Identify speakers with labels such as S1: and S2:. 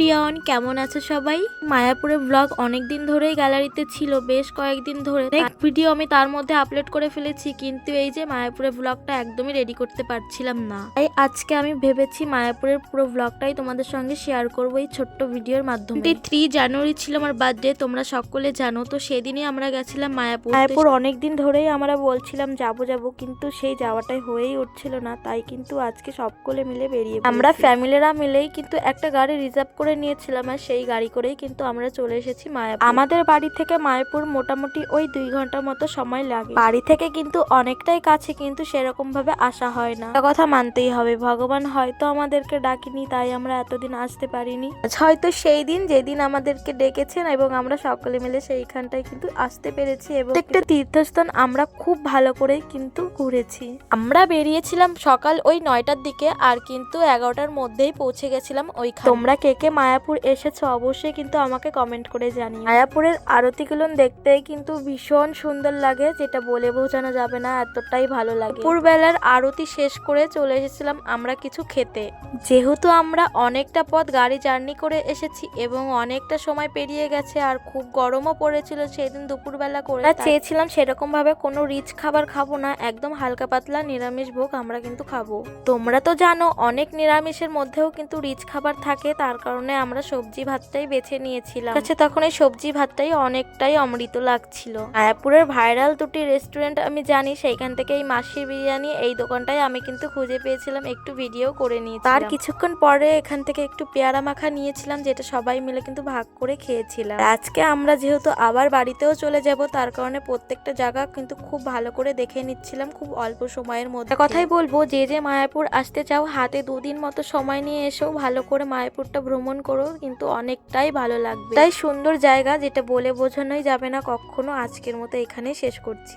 S1: Everyone, কেমন আছো সবাই? মায়াপুরের ব্লগ অনেকদিন ধরেই গ্যালারিতে ছিল, বেশ কয়েকদিন ধরে ভিডিও আমি তার মধ্যে আপলোড করে ফেলেছি, কিন্তু এই যে মায়াপুরের ব্লগটা একদমই রেডি করতে পারছিলাম না। তাই আজকে আমি ভেবেছি মায়াপুরের পুরো ব্লগটাই তোমাদের সঙ্গে শেয়ার করবো এই ছোট্ট ভিডিওর মাধ্যমে। 3 জানুয়ারি ছিল আমার বার্থডে, তোমরা সকলে জানো। তো সেদিনই আমরা গেছিলাম মায়াপুর অনেকদিন ধরেই আমরা বলছিলাম যাবো কিন্তু সেই যাওয়াটাই হয়েই উঠছিল না। তাই কিন্তু আজকে সকলে মিলে বেরিয়ে আমরা ফ্যামিলিরা মিলেই কিন্তু একটা গাড়ি রিজার্ভ করে নিয়েছিলাম, আর সেই গাড়ি করেই কিন্তু আমরা চলে এসেছি মায়াপুর। আমাদের বাড়ি থেকে মায়াপুর মোটামুটি ওই 2 ঘন্টার মতো সময় লাগে। বাড়ি থেকে কিন্তু অনেকটাই কাছে, কিন্তু সেরকম ভাবে আসা হয় না। কথা মানতেই হবে, ভগবান হয়তো আমাদেরকে ডাকিনি, তাই আমরা এতদিন আসতে পারিনি। হয়তো সেই দিন যেদিন আমাদেরকে ডেকেছেন এবং আমরা সকলে মিলে সেইখানটায় কিন্তু আসতে পেরেছি, এবং একটা তীর্থস্থান আমরা খুব ভালো করে কিন্তু ঘুরেছি। আমরা বেরিয়েছিলাম সকাল ওই 9টার দিকে, আর কিন্তু 11টার মধ্যেই পৌঁছে গেছিলাম ওইখানে। তোমরা কে কে মায়াপুর এসেছো অবশ্যই কিন্তু আমাকে কমেন্ট করে জানিও। মায়াপুরের আরতিগুলো দেখতে কিন্তু ভীষণ সুন্দর লাগে, যেটা বলে বোঝানো যাবে না, এতটাই ভালো লাগে। দুপুরবেলার আরতি শেষ করে চলে এসেছিলাম আমরা কিছু খেতে। যেহেতু আমরা অনেকটা পথ গাড়ি জার্নি করে এসেছি এবং অনেকটা সময় পেরিয়ে গেছে, আর খুব গরমও পড়েছিল সেদিন দুপুরবেলা করে, চেয়েছিলাম সেরকম ভাবে কোনো রিচ খাবার খাবো না, একদম হালকা পাতলা নিরামিষ ভোগ আমরা কিন্তু খাবো। তোমরা তো জানো অনেক নিরামিষের মধ্যেও কিন্তু রিচ খাবার থাকে, তার কারণে আমরা সবজি ভাতটাই বেছে নিয়েছিলাম। তখন এই সবজি ভাতটাই অনেকটাই অমৃত লাগছিল। মায়াপুরের ভাইরাল 2টি রেস্টুরেন্ট আমি জানি, সেইখান থেকে এই মাসির বিরিয়ানি এই দোকানটাই আমি কিন্তু খুঁজে পেয়েছিলাম, একটু ভিডিও করে নিয়েছি। তার কিছুক্ষণ পরে এখান থেকে একটু পেয়ারা মাখা নিয়েছিলাম, যেটা সবাই মিলে কিন্তু ভাগ করে খেয়েছিলাম। আজকে আমরা যেহেতু আবার বাড়িতেও চলে যাব, তার কারণে প্রত্যেকটা জায়গা কিন্তু খুব ভালো করে দেখে নিচ্ছিলাম খুব অল্প সময়ের মধ্যে। কথাই বলবো, যে মায়াপুর আসতে চাও হাতে 2 দিন মতো সময় নিয়ে এসো, ভালো করে মায়াপুরটা ভ্রমণ করো, কিন্তু অনেকটাই ভালো লাগবে। তাই সুন্দর জায়গা, যেটা বলে বোঝানোই যাবে না কখনো। আজকের মতো এখানেই শেষ করছি।